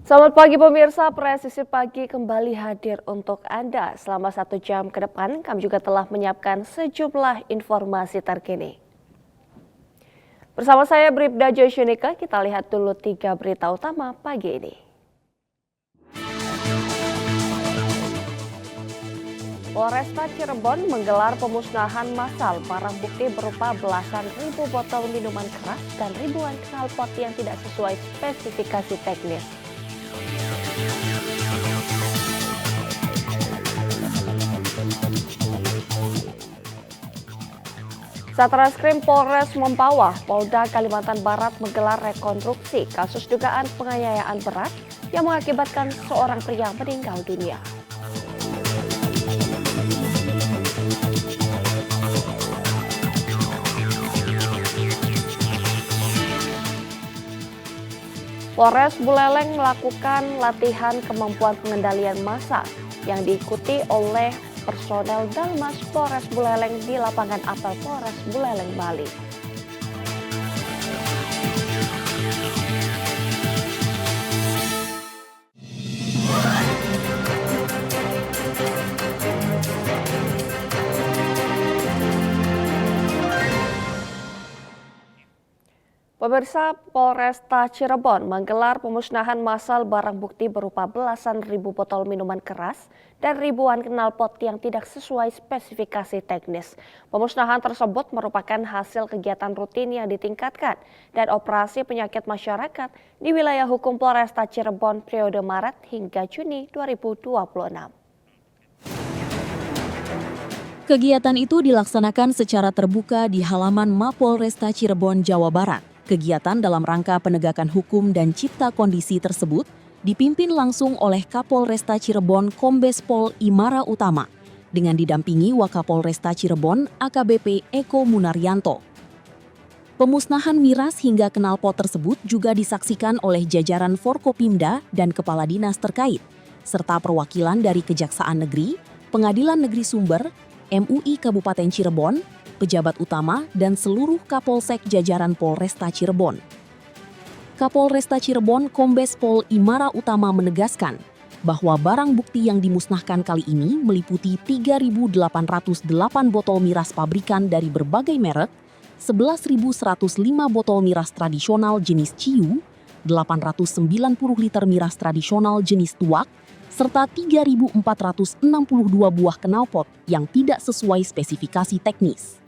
Selamat pagi pemirsa, Presisi Pagi kembali hadir untuk Anda. Selama 1 jam ke depan, kami juga telah menyiapkan sejumlah informasi terkini. Bersama saya Bribda Joshunika, kita lihat dulu 3 berita utama pagi ini. Polresta Cirebon menggelar pemusnahan massal barang bukti berupa belasan ribu botol minuman keras dan ribuan knalpot yang tidak sesuai spesifikasi teknis. Satreskrim Polres Mempawah, Polda Kalimantan Barat menggelar rekonstruksi kasus dugaan penganiayaan berat yang mengakibatkan seorang pria meninggal dunia. Polres Buleleng melakukan latihan kemampuan pengendalian massa yang diikuti oleh personel Dalmas Polres Buleleng di lapangan apel Polres Buleleng, Bali. Pemirsa, Polresta Cirebon menggelar pemusnahan massal barang bukti berupa belasan ribu botol minuman keras dan ribuan knalpot yang tidak sesuai spesifikasi teknis. Pemusnahan tersebut merupakan hasil kegiatan rutin yang ditingkatkan dan operasi penyakit masyarakat di wilayah hukum Polresta Cirebon periode Maret hingga Juni 2026. Kegiatan itu dilaksanakan secara terbuka di halaman Mapolresta Cirebon, Jawa Barat. Kegiatan dalam rangka penegakan hukum dan cipta kondisi tersebut dipimpin langsung oleh Kapolresta Cirebon Kombes Pol Imara Utama dengan didampingi Wakapolresta Cirebon AKBP Eko Munaryanto. Pemusnahan miras hingga knalpot tersebut juga disaksikan oleh jajaran Forkopimda dan kepala dinas terkait, serta perwakilan dari Kejaksaan Negeri, Pengadilan Negeri Sumber, MUI Kabupaten Cirebon, pejabat utama, dan seluruh Kapolsek jajaran Polresta Cirebon. Kapolresta Cirebon Kombes Pol Imara Utama menegaskan bahwa barang bukti yang dimusnahkan kali ini meliputi 3.808 botol miras pabrikan dari berbagai merek, 11.105 botol miras tradisional jenis Ciu, 890 liter miras tradisional jenis Tuak, serta 3.462 buah knalpot yang tidak sesuai spesifikasi teknis.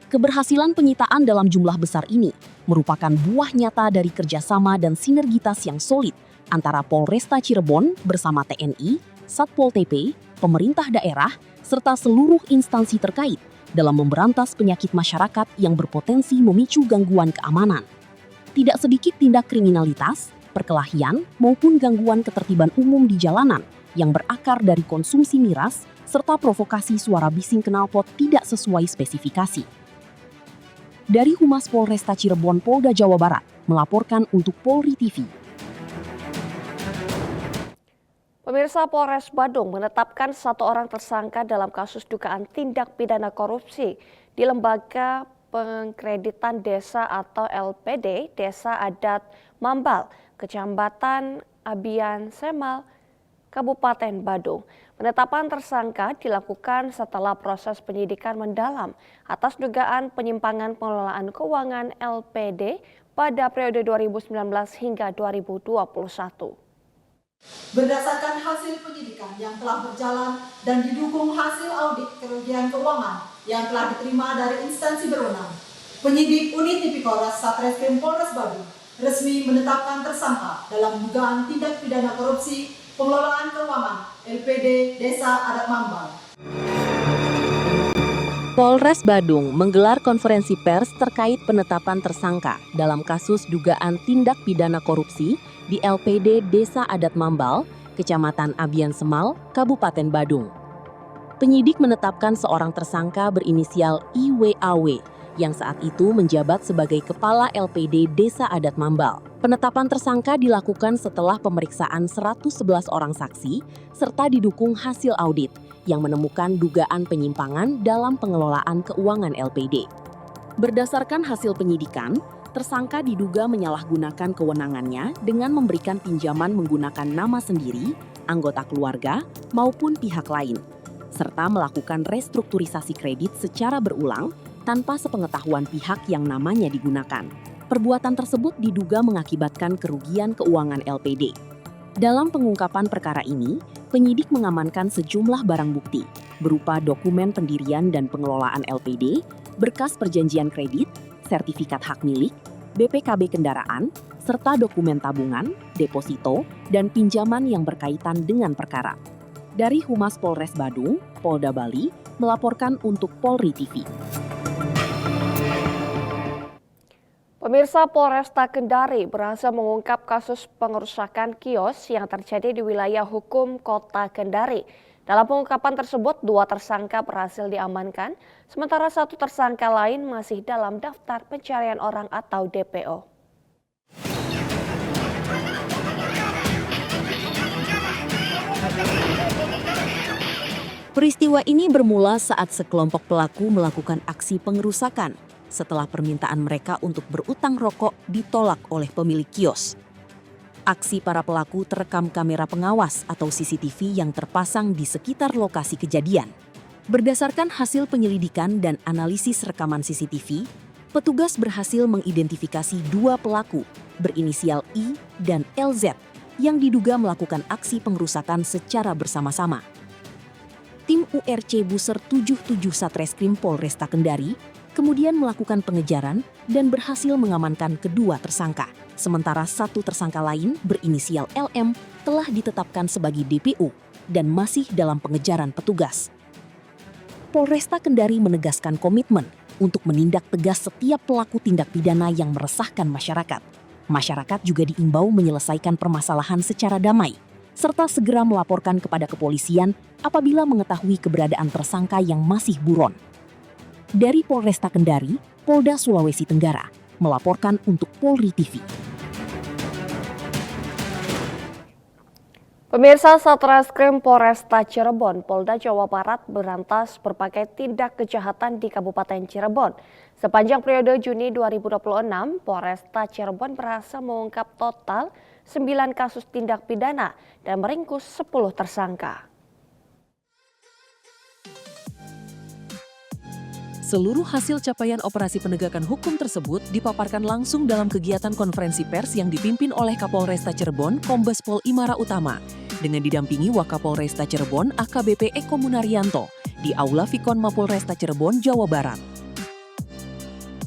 Keberhasilan penyitaan dalam jumlah besar ini merupakan buah nyata dari kerjasama dan sinergitas yang solid antara Polresta Cirebon bersama TNI, Satpol PP, pemerintah daerah, serta seluruh instansi terkait dalam memberantas penyakit masyarakat yang berpotensi memicu gangguan keamanan. Tidak sedikit tindak kriminalitas, perkelahian, maupun gangguan ketertiban umum di jalanan yang berakar dari konsumsi miras serta provokasi suara bising knalpot tidak sesuai spesifikasi. Dari Humas Polresta Cirebon Polda Jawa Barat, melaporkan untuk Polri TV. Pemirsa, Polres Badung menetapkan 1 orang tersangka dalam kasus dugaan tindak pidana korupsi di Lembaga Pengkreditan Desa atau LPD Desa Adat Mambal, Kecamatan Abian Semal, Kabupaten Badung. Penetapan tersangka dilakukan setelah proses penyidikan mendalam atas dugaan penyimpangan pengelolaan keuangan LPD pada periode 2019 hingga 2021. Berdasarkan hasil penyidikan yang telah berjalan dan didukung hasil audit kerugian keuangan yang telah diterima dari instansi berwenang, penyidik unit Tipikor Satreskrim Polres Badung resmi menetapkan tersangka dalam dugaan tindak pidana korupsi pengelolaan keuangan LPD Desa Adat Mambal. Polres Badung menggelar konferensi pers terkait penetapan tersangka dalam kasus dugaan tindak pidana korupsi di LPD Desa Adat Mambal, Kecamatan Abian Semal, Kabupaten Badung. Penyidik menetapkan seorang tersangka berinisial IWAW yang saat itu menjabat sebagai Kepala LPD Desa Adat Mambal. Penetapan tersangka dilakukan setelah pemeriksaan 111 orang saksi serta didukung hasil audit yang menemukan dugaan penyimpangan dalam pengelolaan keuangan LPD. Berdasarkan hasil penyidikan, Tersangka diduga menyalahgunakan kewenangannya dengan memberikan pinjaman menggunakan nama sendiri, anggota keluarga, maupun pihak lain, serta melakukan restrukturisasi kredit secara berulang tanpa sepengetahuan pihak yang namanya digunakan. Perbuatan tersebut diduga mengakibatkan kerugian keuangan LPD. Dalam pengungkapan perkara ini, penyidik mengamankan sejumlah barang bukti, berupa dokumen pendirian dan pengelolaan LPD, berkas perjanjian kredit, sertifikat hak milik, BPKB kendaraan, serta dokumen tabungan, deposito, dan pinjaman yang berkaitan dengan perkara. Dari Humas Polres Badung, Polda Bali, melaporkan untuk Polri TV. Pemirsa, Polresta Kendari berhasil mengungkap kasus pengerusakan kios yang terjadi di wilayah hukum Kota Kendari. Dalam pengungkapan tersebut, 2 tersangka berhasil diamankan, sementara 1 tersangka lain masih dalam daftar pencarian orang atau DPO. Peristiwa ini bermula saat sekelompok pelaku melakukan aksi pengerusakan setelah permintaan mereka untuk berutang rokok ditolak oleh pemilik kios. Aksi para pelaku terekam kamera pengawas atau CCTV yang terpasang di sekitar lokasi kejadian. Berdasarkan hasil penyelidikan dan analisis rekaman CCTV, petugas berhasil mengidentifikasi 2 pelaku berinisial I dan LZ yang diduga melakukan aksi pengerusakan secara bersama-sama. Tim URC Buser 77 Satreskrim Polresta Kendari kemudian melakukan pengejaran dan berhasil mengamankan kedua tersangka. Sementara 1 tersangka lain berinisial LM telah ditetapkan sebagai DPO dan masih dalam pengejaran petugas. Polresta Kendari menegaskan komitmen untuk menindak tegas setiap pelaku tindak pidana yang meresahkan masyarakat. Masyarakat juga diimbau menyelesaikan permasalahan secara damai, serta segera melaporkan kepada kepolisian apabila mengetahui keberadaan tersangka yang masih buron. Dari Polresta Kendari, Polda Sulawesi Tenggara, melaporkan untuk Polri TV. Pemirsa, Satreskrim Polresta Cirebon, Polda Jawa Barat berantas berbagai tindak kejahatan di Kabupaten Cirebon. Sepanjang periode Juni 2026, Polresta Cirebon berhasil mengungkap total 9 kasus tindak pidana dan meringkus 10 tersangka. Seluruh hasil capaian operasi penegakan hukum tersebut dipaparkan langsung dalam kegiatan konferensi pers yang dipimpin oleh Kapolresta Cirebon, Kombes Pol Imara Utama, dengan didampingi Wakapolresta Cirebon AKBP Eko Munaryanto di Aula Vikon Mapolresta Cirebon, Jawa Barat.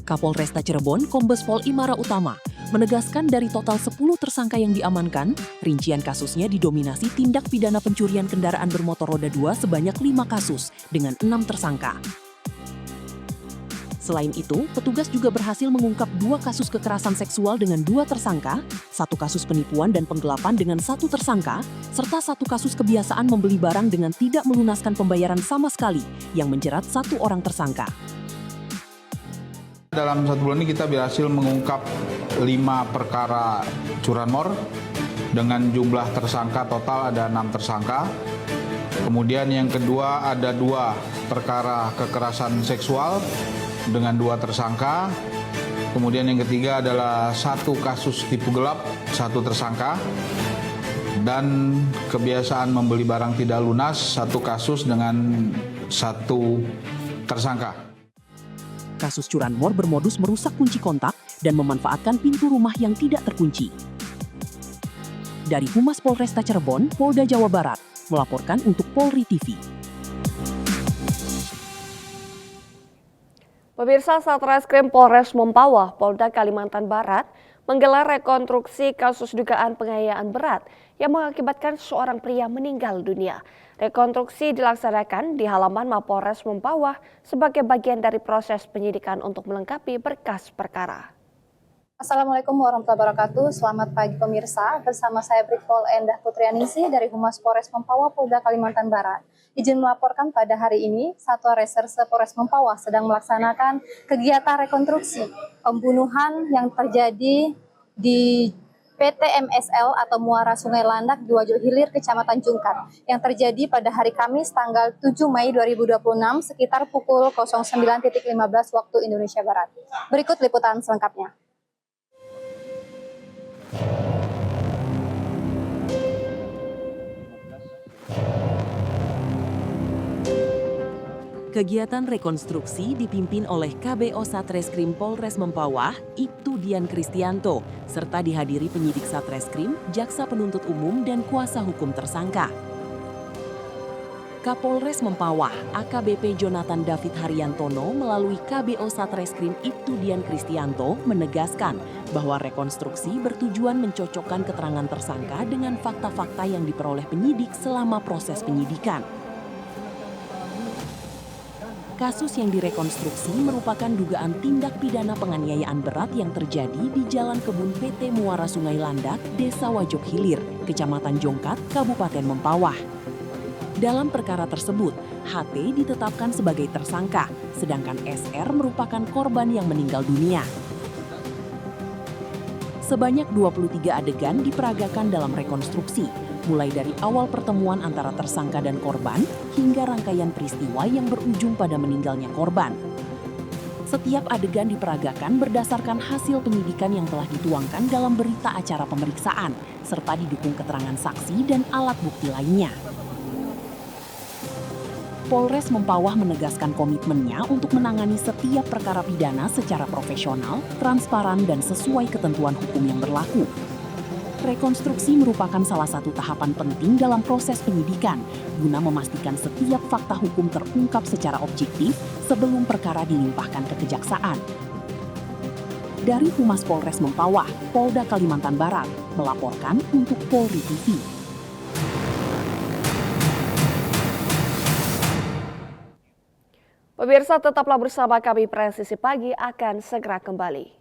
Kapolresta Cirebon, Kombes Pol Imara Utama, menegaskan dari total 10 tersangka yang diamankan, rincian kasusnya didominasi tindak pidana pencurian kendaraan bermotor roda 2 sebanyak 5 kasus dengan 6 tersangka. Selain itu, petugas juga berhasil mengungkap 2 kasus kekerasan seksual dengan 2 tersangka, 1 kasus penipuan dan penggelapan dengan 1 tersangka, serta 1 kasus kebiasaan membeli barang dengan tidak melunaskan pembayaran sama sekali yang menjerat 1 orang tersangka. Dalam 1 bulan ini kita berhasil mengungkap 5 perkara curanmor dengan jumlah tersangka total ada 6 tersangka. Kemudian yang kedua ada 2 perkara kekerasan seksual dengan 2 tersangka. Kemudian yang ketiga adalah 1 kasus tipu gelap, 1 tersangka. Dan kebiasaan membeli barang tidak lunas, 1 kasus dengan 1 tersangka. Kasus curanmor bermodus merusak kunci kontak dan memanfaatkan pintu rumah yang tidak terkunci. Dari Humas Polresta Cirebon, Polda Jawa Barat, melaporkan untuk Polri TV. Pemirsa, Satreskrim Polres Mempawah, Polda Kalimantan Barat, menggelar rekonstruksi kasus dugaan penganiayaan berat yang mengakibatkan seorang pria meninggal dunia. Rekonstruksi dilaksanakan di halaman Mapolres Mempawah sebagai bagian dari proses penyidikan untuk melengkapi berkas perkara. Assalamualaikum warahmatullahi wabarakatuh. Selamat pagi pemirsa. Bersama saya Brigpol Endah Putrianingsih dari Humas Polres Mempawah, Polda Kalimantan Barat. Izin melaporkan pada hari ini, Satuan Reserse Polres Mempawah sedang melaksanakan kegiatan rekonstruksi pembunuhan yang terjadi di PT MSL atau Muara Sungai Landak di Wajul Hilir, Kecamatan Jungkar, yang terjadi pada hari Kamis tanggal 7 Mei 2026 sekitar pukul 09.15 waktu Indonesia Barat. Berikut liputan selengkapnya. Kegiatan rekonstruksi dipimpin oleh KBO Satreskrim Polres Mempawah, Ibtu Dian Kristianto, serta dihadiri penyidik Satreskrim, jaksa penuntut umum, dan kuasa hukum tersangka. Kapolres Mempawah, AKBP Jonathan David Haryantono melalui KBO Satreskrim Ibtu Dian Kristianto menegaskan bahwa rekonstruksi bertujuan mencocokkan keterangan tersangka dengan fakta-fakta yang diperoleh penyidik selama proses penyidikan. Kasus yang direkonstruksi merupakan dugaan tindak pidana penganiayaan berat yang terjadi di Jalan Kebun PT Muara Sungai Landak, Desa Wajok Hilir, Kecamatan Jongkat, Kabupaten Mempawah. Dalam perkara tersebut, HT ditetapkan sebagai tersangka, sedangkan SR merupakan korban yang meninggal dunia. Sebanyak 23 adegan diperagakan dalam rekonstruksi, mulai dari awal pertemuan antara tersangka dan korban hingga rangkaian peristiwa yang berujung pada meninggalnya korban. Setiap adegan diperagakan berdasarkan hasil penyidikan yang telah dituangkan dalam berita acara pemeriksaan, serta didukung keterangan saksi dan alat bukti lainnya. Polres Mempawah menegaskan komitmennya untuk menangani setiap perkara pidana secara profesional, transparan, dan sesuai ketentuan hukum yang berlaku. Rekonstruksi merupakan salah satu tahapan penting dalam proses penyidikan, guna memastikan setiap fakta hukum terungkap secara objektif sebelum perkara dilimpahkan ke kejaksaan. Dari Humas Polres Mempawah, Polda Kalimantan Barat, melaporkan untuk Polri TV. Pemirsa, tetaplah bersama kami, Presisi Pagi akan segera kembali.